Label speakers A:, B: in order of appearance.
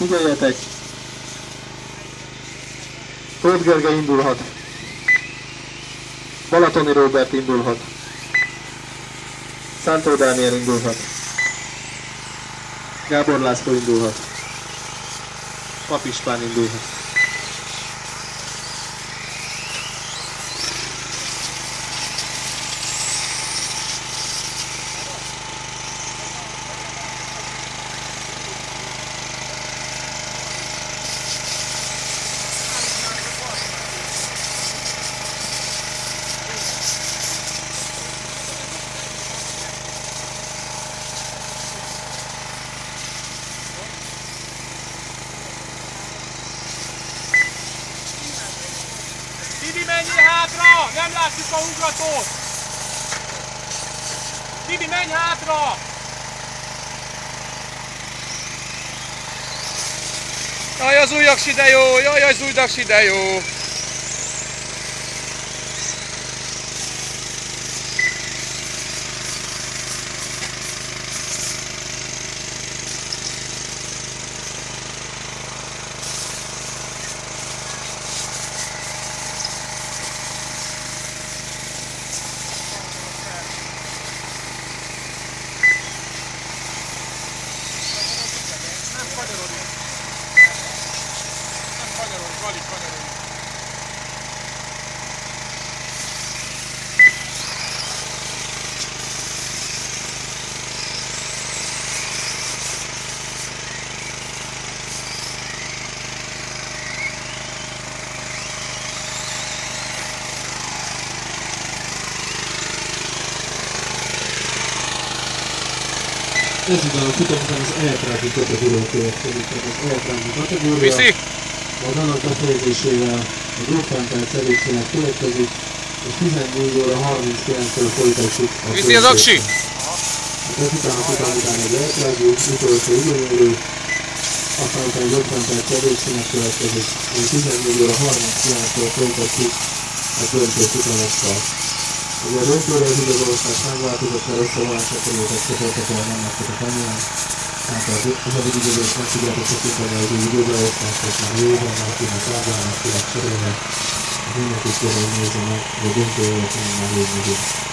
A: Figyeljetek! Tóth Gergely indulhat. Balatoni Róbert indulhat. Szántó Dániel indulhat. Gábor László indulhat. Pap István indulhat.
B: Tibi, menjél hátra! Nem látjuk a ugratót! Tibi, menj hátra! Jaj, az ujjaksi de jó! Jaj, az ujjaksi de jó! Alig kanyarodik.
C: Ezután a futamokon az eltrági kategória következik, tehát az eltrági kategória.
B: Viszi!
C: Az annak befejezésével a Gruppentelt szerésének következik, és 14 óra 39-től folytatjuk a
B: Viszi az aksi!
C: Ezután a futam után egy eltrági utolsó időmérő, aztán utána a Gruppentelt szerésének következik, és 14 óra 39-től folytatjuk a döntő futamokkal. Ugye a döntőre az igazolózás megváltozott, mert összevonással kerültek csoportokon, nem lettek a panyán. Tehát az addig igazolás meg tudjátok tekinteni az új igazolózás, és már jó van, már akinek ágálnak, kinek cserélnek. Mindenki kérem, hogy nézze meg, hogy a döntőre már így megyünk.